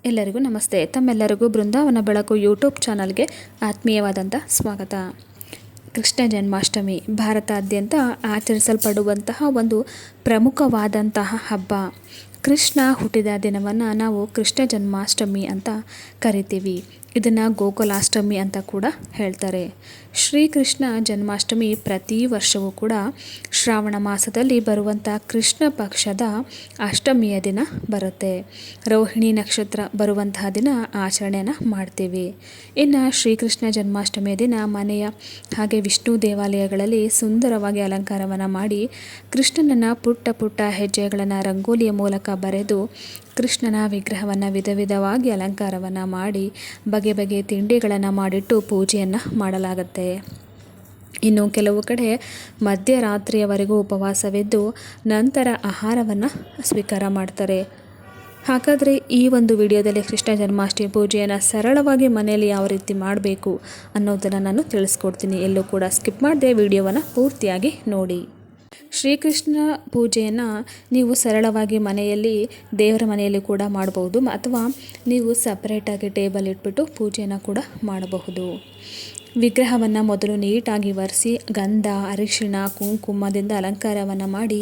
ಎಲ್ಲರಿಗೂ ನಮಸ್ತೆ. ತಮ್ಮೆಲ್ಲರಿಗೂ ಬೃಂದಾವನ ಬೆಳಕು ಯೂಟ್ಯೂಬ್ ಚಾನಲ್ಗೆ ಆತ್ಮೀಯವಾದಂಥ ಸ್ವಾಗತ. ಕೃಷ್ಣ ಜನ್ಮಾಷ್ಟಮಿ ಭಾರತಾದ್ಯಂತ ಆಚರಿಸಲ್ಪಡುವಂತಹ ಒಂದು ಪ್ರಮುಖವಾದಂತಹ ಹಬ್ಬ. ಕೃಷ್ಣ ಹುಟ್ಟಿದ ದಿನವನ್ನು ನಾವು ಕೃಷ್ಣ ಜನ್ಮಾಷ್ಟಮಿ ಅಂತ ಕರಿತೀವಿ. ಇದನ್ನು ಗೋಕುಲಾಷ್ಟಮಿ ಅಂತ ಕೂಡ ಹೇಳ್ತಾರೆ. ಶ್ರೀಕೃಷ್ಣ ಜನ್ಮಾಷ್ಟಮಿ ಪ್ರತಿ ವರ್ಷವೂ ಕೂಡ ಶ್ರಾವಣ ಮಾಸದಲ್ಲಿ ಬರುವಂಥ ಕೃಷ್ಣ ಪಕ್ಷದ ಅಷ್ಟಮಿಯ ದಿನ ಬರುತ್ತೆ. ರೋಹಿಣಿ ನಕ್ಷತ್ರ ಬರುವಂತಹ ದಿನ ಆಚರಣೆಯನ್ನು ಮಾಡ್ತೀವಿ. ಇನ್ನು ಶ್ರೀಕೃಷ್ಣ ಜನ್ಮಾಷ್ಟಮಿಯ ದಿನ ಮನೆಯ ಹಾಗೆ ವಿಷ್ಣು ದೇವಾಲಯಗಳಲ್ಲಿ ಸುಂದರವಾಗಿ ಅಲಂಕಾರವನ್ನು ಮಾಡಿ ಕೃಷ್ಣನನ್ನು ಪುಟ್ಟ ಪುಟ್ಟ ಹೆಜ್ಜೆಗಳನ್ನು ರಂಗೋಲಿಯ ಮೂಲಕ ಬರೆದು ಕೃಷ್ಣನ ವಿಗ್ರಹವನ್ನು ವಿಧ ವಿಧವಾಗಿ ಅಲಂಕಾರವನ್ನು ಮಾಡಿ ಬಗೆ ಬಗೆ ತಿಂಡಿಗಳನ್ನು ಮಾಡಿಟ್ಟು ಪೂಜೆಯನ್ನು ಮಾಡಲಾಗುತ್ತೆ. ಇನ್ನು ಕೆಲವು ಕಡೆ ಮಧ್ಯರಾತ್ರಿಯವರೆಗೂ ಉಪವಾಸವಿದ್ದು ನಂತರ ಆಹಾರವನ್ನು ಸ್ವೀಕಾರ ಮಾಡ್ತಾರೆ. ಹಾಗಾದರೆ ಈ ಒಂದು ವಿಡಿಯೋದಲ್ಲಿ ಕೃಷ್ಣ ಜನ್ಮಾಷ್ಟಮಿ ಪೂಜೆಯನ್ನು ಸರಳವಾಗಿ ಮನೆಯಲ್ಲಿ ಯಾವ ರೀತಿ ಮಾಡಬೇಕು ಅನ್ನೋದನ್ನು ನಾನು ತಿಳಿಸ್ಕೊಡ್ತೀನಿ. ಎಲ್ಲೂ ಕೂಡ ಸ್ಕಿಪ್ ಮಾಡದೆ ವಿಡಿಯೋವನ್ನು ಪೂರ್ತಿಯಾಗಿ ನೋಡಿ. ಶ್ರೀಕೃಷ್ಣ ಪೂಜೆಯನ್ನು ನೀವು ಸರಳವಾಗಿ ಮನೆಯಲ್ಲಿ ದೇವರ ಮನೆಯಲ್ಲಿ ಕೂಡ ಮಾಡಬಹುದು, ಅಥವಾ ನೀವು ಸಪ್ರೇಟಾಗಿ ಟೇಬಲ್ ಇಟ್ಬಿಟ್ಟು ಪೂಜೆಯನ್ನು ಕೂಡ ಮಾಡಬಹುದು. ವಿಗ್ರಹವನ್ನು ಮೊದಲು ನೀಟಾಗಿ ಒರೆಸಿ ಗಂಧ, ಅರಿಶಿಣ, ಕುಂಕುಮದಿಂದ ಅಲಂಕಾರವನ್ನು ಮಾಡಿ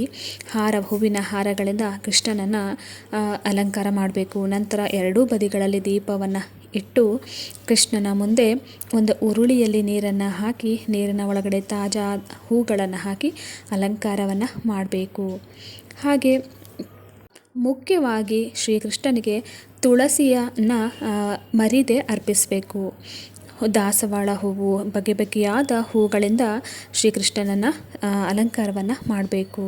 ಹೂವಿನ ಹಾರಗಳಿಂದ ಕೃಷ್ಣನನ್ನು ಅಲಂಕಾರ ಮಾಡಬೇಕು. ನಂತರ ಎರಡೂ ಬದಿಗಳಲ್ಲಿ ದೀಪವನ್ನು ಇಟ್ಟು ಕೃಷ್ಣನ ಮುಂದೆ ಒಂದು ಉರುಳಿಯಲ್ಲಿ ನೀರನ್ನು ಹಾಕಿ ನೀರಿನ ಒಳಗಡೆ ತಾಜಾ ಹೂಗಳನ್ನು ಹಾಕಿ ಅಲಂಕಾರವನ್ನು ಮಾಡಬೇಕು. ಹಾಗೆ ಮುಖ್ಯವಾಗಿ ಶ್ರೀಕೃಷ್ಣನಿಗೆ ತುಳಸಿಯನ್ನು ಮರಿದೇ ಅರ್ಪಿಸಬೇಕು. ದಾಸವಾಳ ಹೂವು, ಬಗೆ ಬಗೆಯಾದ ಹೂಗಳಿಂದ ಶ್ರೀಕೃಷ್ಣನನ್ನು ಅಲಂಕಾರವನ್ನು ಮಾಡಬೇಕು.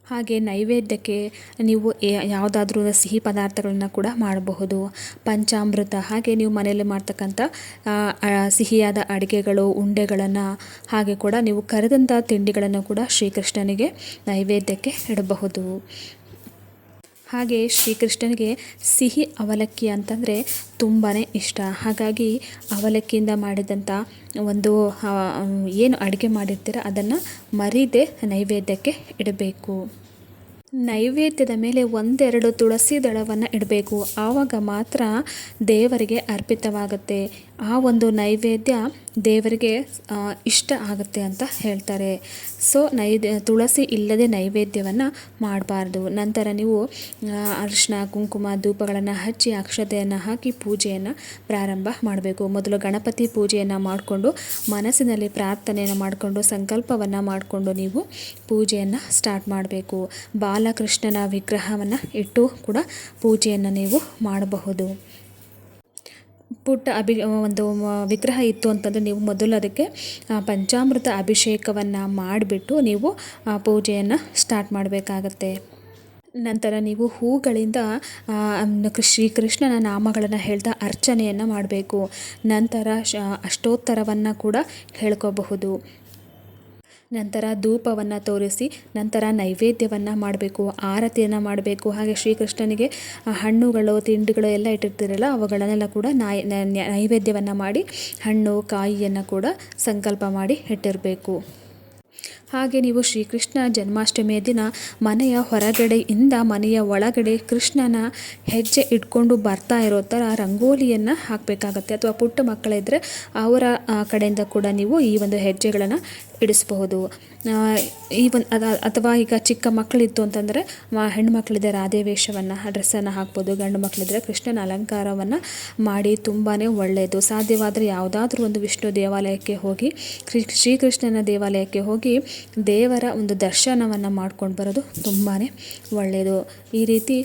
ಹಾಗೆ ನೈವೇದ್ಯಕ್ಕೆ ನೀವು ಯಾವುದಾದ್ರೂ ಸಿಹಿ ಪದಾರ್ಥಗಳನ್ನು ಕೂಡ ಮಾಡಬಹುದು. ಪಂಚಾಮೃತ, ಹಾಗೆ ನೀವು ಮನೆಯಲ್ಲಿ ಮಾಡ್ತಕ್ಕಂಥ ಸಿಹಿಯಾದ ಅಡುಗೆಗಳು, ಉಂಡೆಗಳನ್ನು, ಹಾಗೆ ಕೂಡ ನೀವು ಕರೆದಂಥ ತಿಂಡಿಗಳನ್ನು ಕೂಡ ಶ್ರೀಕೃಷ್ಣನಿಗೆ ನೈವೇದ್ಯಕ್ಕೆ ಇಡಬಹುದು. ಹಾಗೆ ಶ್ರೀಕೃಷ್ಣನಿಗೆ ಸಿಹಿ ಅವಲಕ್ಕಿ ಅಂತಂದರೆ ತುಂಬಾ ಇಷ್ಟ. ಹಾಗಾಗಿ ಅವಲಕ್ಕಿಯಿಂದ ಮಾಡಿದಂಥ ಒಂದು ಏನು ಅಡುಗೆ ಮಾಡಿರ್ತೀರ ಅದನ್ನು ಮರೀದೆ ನೈವೇದ್ಯಕ್ಕೆ ಇಡಬೇಕು. ನೈವೇದ್ಯದ ಮೇಲೆ ಒಂದೆರಡು ತುಳಸಿ ದಳವನ್ನು ಇಡಬೇಕು. ಆವಾಗ ಮಾತ್ರ ದೇವರಿಗೆ ಅರ್ಪಿತವಾಗುತ್ತೆ. ಆ ಒಂದು ನೈವೇದ್ಯ ದೇವರಿಗೆ ಇಷ್ಟ ಆಗುತ್ತೆ ಅಂತ ಹೇಳ್ತಾರೆ. ಸೊ ತುಳಸಿ ಇಲ್ಲದೆ ನೈವೇದ್ಯವನ್ನು ಮಾಡಬಾರ್ದು. ನಂತರ ನೀವು ಅರಿಶಿನ, ಕುಂಕುಮ, ಧೂಪಗಳನ್ನು ಹಚ್ಚಿ ಅಕ್ಷತೆಯನ್ನು ಹಾಕಿ ಪೂಜೆಯನ್ನು ಪ್ರಾರಂಭ ಮಾಡಬೇಕು. ಮೊದಲು ಗಣಪತಿ ಪೂಜೆಯನ್ನು ಮಾಡಿಕೊಂಡು ಮನಸ್ಸಿನಲ್ಲಿ ಪ್ರಾರ್ಥನೆಯನ್ನು ಮಾಡಿಕೊಂಡು ಸಂಕಲ್ಪವನ್ನು ಮಾಡಿಕೊಂಡು ನೀವು ಪೂಜೆಯನ್ನು ಸ್ಟಾರ್ಟ್ ಮಾಡಬೇಕು. ಬಾಲಕೃಷ್ಣನ ವಿಗ್ರಹವನ್ನು ಇಟ್ಟು ಕೂಡ ಪೂಜೆಯನ್ನು ನೀವು ಮಾಡಬಹುದು. ಪುಟ್ಟ ಒಂದು ವಿಗ್ರಹ ಇತ್ತು ಅಂತಂದರೆ ನೀವು ಮೊದಲು ಅದಕ್ಕೆ ಪಂಚಾಮೃತ ಅಭಿಷೇಕವನ್ನು ಮಾಡಿಬಿಟ್ಟು ನೀವು ಪೂಜೆಯನ್ನು ಸ್ಟಾರ್ಟ್ ಮಾಡಬೇಕಾಗತ್ತೆ. ನಂತರ ನೀವು ಹೂಗಳಿಂದ ಶ್ರೀಕೃಷ್ಣನ ನಾಮಗಳನ್ನು ಹೇಳ್ತಾ ಅರ್ಚನೆಯನ್ನು ಮಾಡಬೇಕು. ನಂತರ ಅಷ್ಟೋತ್ತರವನ್ನು ಕೂಡ ಹೇಳ್ಕೋಬಹುದು. ನಂತರ ಧೂಪವನ್ನು ತೋರಿಸಿ ನಂತರ ನೈವೇದ್ಯವನ್ನು ಮಾಡಬೇಕು, ಆರತಿಯನ್ನು ಮಾಡಬೇಕು. ಹಾಗೆ ಶ್ರೀಕೃಷ್ಣನಿಗೆ ಹಣ್ಣುಗಳು, ತಿಂಡಿಗಳು ಎಲ್ಲ ಇಟ್ಟಿರ್ತೀರಲ್ಲ ಅವುಗಳನ್ನೆಲ್ಲ ಕೂಡ ನೈವೇದ್ಯವನ್ನು ಮಾಡಿ ಹಣ್ಣು, ಕಾಯಿಯನ್ನು ಕೂಡ ಸಂಕಲ್ಪ ಮಾಡಿ ಇಟ್ಟಿರಬೇಕು. ಹಾಗೆ ನೀವು ಶ್ರೀಕೃಷ್ಣ ಜನ್ಮಾಷ್ಟಮಿಯ ದಿನ ಮನೆಯ ಹೊರಗಡೆಯಿಂದ ಮನೆಯ ಒಳಗಡೆ ಕೃಷ್ಣನ ಹೆಜ್ಜೆ ಇಟ್ಕೊಂಡು ಬರ್ತಾ ಇರೋ ಥರ ರಂಗೋಲಿಯನ್ನು ಹಾಕಬೇಕಾಗತ್ತೆ. ಅಥವಾ ಪುಟ್ಟ ಮಕ್ಕಳಿದ್ದರೆ ಅವರ ಕಡೆಯಿಂದ ಕೂಡ ನೀವು ಈ ಒಂದು ಹೆಜ್ಜೆಗಳನ್ನು ಇಡಿಸಬಹುದು. ಅಥವಾ ಈಗ ಚಿಕ್ಕ ಮಕ್ಕಳಿತ್ತು ಅಂತಂದರೆ ಹೆಣ್ಣುಮಕ್ಕಳಿದೆ ರಾಧೆ ವೇಷವನ್ನು ಡ್ರೆಸ್ಸನ್ನು ಹಾಕ್ಬೋದು. ಗಂಡು ಮಕ್ಕಳಿದ್ರೆ ಕೃಷ್ಣನ ಅಲಂಕಾರವನ್ನು ಮಾಡಿ ತುಂಬಾ ಒಳ್ಳೆಯದು. ಸಾಧ್ಯವಾದರೆ ಯಾವುದಾದ್ರೂ ಒಂದು ವಿಷ್ಣು ದೇವಾಲಯಕ್ಕೆ ಹೋಗಿ ಶ್ರೀಕೃಷ್ಣನ ದೇವಾಲಯಕ್ಕೆ ಹೋಗಿ ದೇವರ ಒಂದು ದರ್ಶನವನ್ನು ಮಾಡ್ಕೊಂಡು ಬರೋದು ತುಂಬಾ ಒಳ್ಳೆಯದು. ಈ ರೀತಿ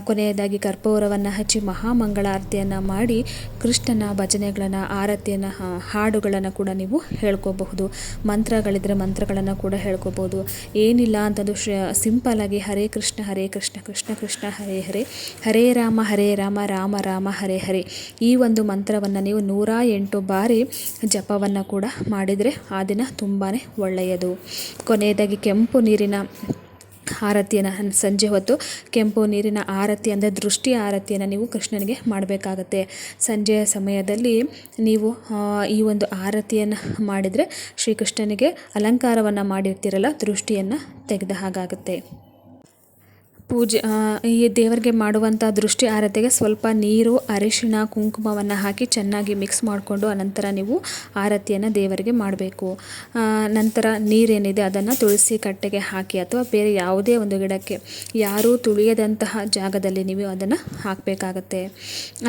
ಕೊನೆಯದಾಗಿ ಕರ್ಪೂರವನ್ನು ಹಚ್ಚಿ ಮಹಾಮಂಗಳಾರತಿಯನ್ನು ಮಾಡಿ ಕೃಷ್ಣನ ಭಜನೆಗಳನ್ನು, ಆರತಿಯನ್ನು, ಹಾಡುಗಳನ್ನು ಕೂಡ ನೀವು ಹೇಳ್ಕೋಬಹುದು. ಮಂತ್ರಗಳಿದ್ರೆ ಮಂತ್ರಗಳನ್ನು ಕೂಡ ಹೇಳ್ಕೋಬೋದು. ಏನಿಲ್ಲ ಅಂತಂದು ಸಿಂಪಲ್ಲಾಗಿ ಹರೇ ಕೃಷ್ಣ ಕೃಷ್ಣ ಕೃಷ್ಣ ಹರೇ ಹರೇ, ಹರೇ ರಾಮ ರಾಮ ರಾಮ ಹರೇ ಹರೇ ಈ ಒಂದು ಮಂತ್ರವನ್ನು ನೀವು 108 ಬಾರಿ ಜಪವನ್ನು ಕೂಡ ಮಾಡಿದರೆ ಆ ದಿನ ತುಂಬಾ ಒಳ್ಳೆಯದು. ಕೊನೆಯದಾಗಿ ಕೆಂಪು ನೀರಿನ ಆರತಿಯನ್ನು ಸಂಜೆ ಹೊತ್ತು ಕೆಂಪು ನೀರಿನ ಆರತಿ ಅಂದರೆ ದೃಷ್ಟಿ ಆರತಿಯನ್ನು ನೀವು ಕೃಷ್ಣನಿಗೆ ಮಾಡಬೇಕಾಗತ್ತೆ. ಸಂಜೆಯ ಸಮಯದಲ್ಲಿ ನೀವು ಈ ಒಂದು ಆರತಿಯನ್ನು ಮಾಡಿದರೆ ಶ್ರೀಕೃಷ್ಣನಿಗೆ ಅಲಂಕಾರವನ್ನು ಮಾಡಿರ್ತೀರಲ್ಲ ದೃಷ್ಟಿಯನ್ನು ತೆಗೆದ ಹಾಗಾಗುತ್ತೆ. ಪೂಜೆ ಈ ದೇವರಿಗೆ ಮಾಡುವಂಥ ದೃಷ್ಟಿ ಆರತಿಗೆ ಸ್ವಲ್ಪ ನೀರು, ಅರಿಶಿಣ, ಕುಂಕುಮವನ್ನು ಹಾಕಿ ಚೆನ್ನಾಗಿ ಮಿಕ್ಸ್ ಮಾಡಿಕೊಂಡು ಅನಂತರ ನೀವು ಆರತಿಯನ್ನು ದೇವರಿಗೆ ಮಾಡಬೇಕು. ನಂತರ ನೀರೇನಿದೆ ಅದನ್ನು ತುಳಸಿ ಕಟ್ಟೆಗೆ ಹಾಕಿ ಅಥವಾ ಬೇರೆ ಯಾವುದೇ ಒಂದು ಗಿಡಕ್ಕೆ ಯಾರೂ ತುಳಿಯದಂತಹ ಜಾಗದಲ್ಲಿ ನೀವು ಅದನ್ನು ಹಾಕಬೇಕಾಗತ್ತೆ.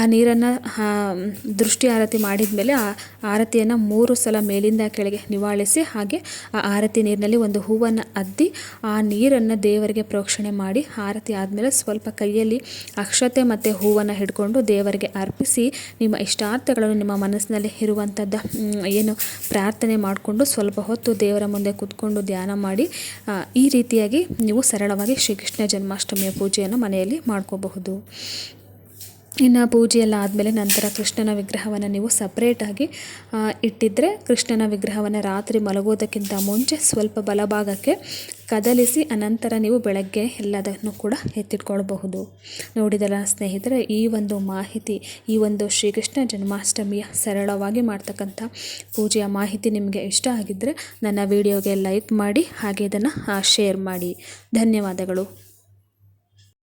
ಆ ನೀರನ್ನು ದೃಷ್ಟಿ ಆರತಿ ಮಾಡಿದ ಮೇಲೆ ಆ ಆರತಿಯನ್ನು 3 ಸಲ ಮೇಲಿಂದ ಕೆಳಗೆ ನಿವಾಳಿಸಿ ಹಾಗೆ ಆ ಆರತಿ ನೀರಿನಲ್ಲಿ ಒಂದು ಹೂವನ್ನು ಅದ್ದಿ ಆ ನೀರನ್ನು ದೇವರಿಗೆ ಪ್ರೋಕ್ಷಣೆ ಮಾಡಿ ಆರತಿ ಆದಮೇಲೆ ಸ್ವಲ್ಪ ಕೈಯಲ್ಲಿ ಅಕ್ಷತೆ ಮತ್ತು ಹೂವನ್ನು ಹಿಡ್ಕೊಂಡು ದೇವರಿಗೆ ಅರ್ಪಿಸಿ ನಿಮ್ಮ ಇಷ್ಟಾರ್ಥಗಳನ್ನು ನಿಮ್ಮ ಮನಸ್ಸಿನಲ್ಲಿ ಇರುವಂಥದ್ದು ಏನು ಪ್ರಾರ್ಥನೆ ಮಾಡಿಕೊಂಡು ಸ್ವಲ್ಪ ಹೊತ್ತು ದೇವರ ಮುಂದೆ ಕೂತ್ಕೊಂಡು ಧ್ಯಾನ ಮಾಡಿ ಈ ರೀತಿಯಾಗಿ ನೀವು ಸರಳವಾಗಿ ಶ್ರೀಕೃಷ್ಣ ಜನ್ಮಾಷ್ಟಮಿಯ ಪೂಜೆಯನ್ನು ಮನೆಯಲ್ಲಿ ಮಾಡ್ಕೋಬಹುದು. ಇನ್ನು ಪೂಜೆಯೆಲ್ಲ ಆದಮೇಲೆ ನಂತರ ಕೃಷ್ಣನ ವಿಗ್ರಹವನ್ನು ನೀವು ಸಪ್ರೇಟಾಗಿ ಇಟ್ಟಿದ್ದರೆ ಕೃಷ್ಣನ ವಿಗ್ರಹವನ್ನು ರಾತ್ರಿ ಮಲಗೋದಕ್ಕಿಂತ ಮುಂಚೆ ಸ್ವಲ್ಪ ಬಲಭಾಗಕ್ಕೆ ಕದಲಿಸಿ ಅನಂತರ ನೀವು ಬೆಳಗ್ಗೆ ಎಲ್ಲದನ್ನು ಕೂಡ ಎತ್ತಿಟ್ಕೊಳ್ಬಹುದು. ನೋಡಿದಲ್ಲ ಸ್ನೇಹಿತರೆ, ಈ ಒಂದು ಮಾಹಿತಿ, ಈ ಒಂದು ಶ್ರೀಕೃಷ್ಣ ಜನ್ಮಾಷ್ಟಮಿಯ ಸರಳವಾಗಿ ಮಾಡ್ತಕ್ಕಂಥ ಪೂಜೆಯ ಮಾಹಿತಿ ನಿಮಗೆ ಇಷ್ಟ ಆಗಿದ್ದರೆ ನನ್ನ ವಿಡಿಯೋಗೆ ಲೈಕ್ ಮಾಡಿ ಹಾಗೆ ಇದನ್ನು ಶೇರ್ ಮಾಡಿ. ಧನ್ಯವಾದಗಳು.